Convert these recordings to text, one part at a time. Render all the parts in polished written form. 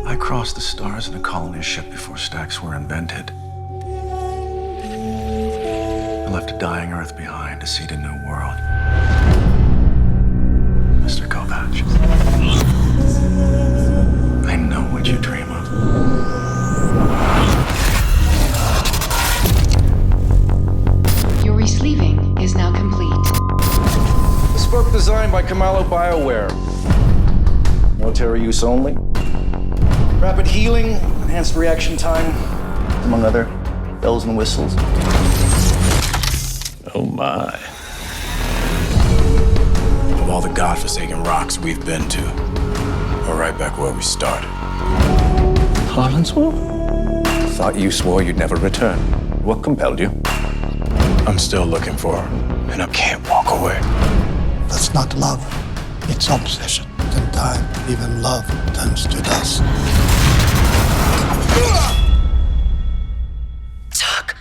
I crossed the stars in a colony ship before stacks were invented. I left a dying Earth behind to seed a new world. Mr. Kovacs, I know what you dream of. Your resleeving is now complete. Bespoke design by Kamalo BioWare. Military use only. Rapid healing, enhanced reaction time, among other bells and whistles. Oh my. Of all the godforsaken rocks we've been to, we're right back where we started. Harlanswell? Thought you swore you'd never return. What compelled you? I'm still looking for her, and I can't walk away. That's not love. It's obsession. In time, even love turns to dust. Tuck.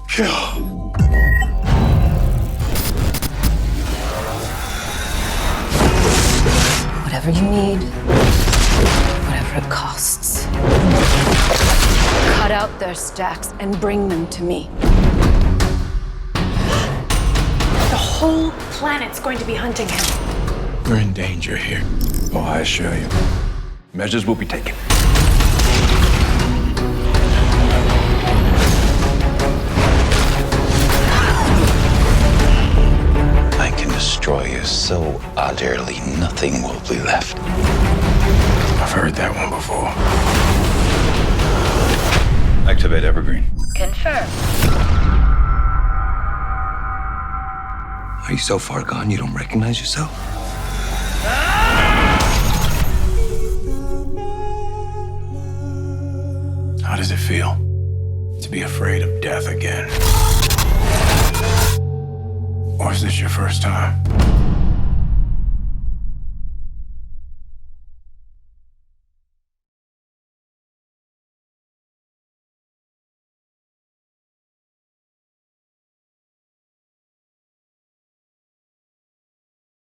Kill. Whatever you need, whatever it costs. Cut out their stacks and bring them to me. The whole planet's going to be hunting him. We're in danger here. Oh, I assure you, measures will be taken. I can destroy you so utterly nothing will be left. I've heard that one before. Activate Evergreen. Confirm. Are you so far gone you don't recognize yourself? How does it feel to be afraid of death again? Or is this your first time?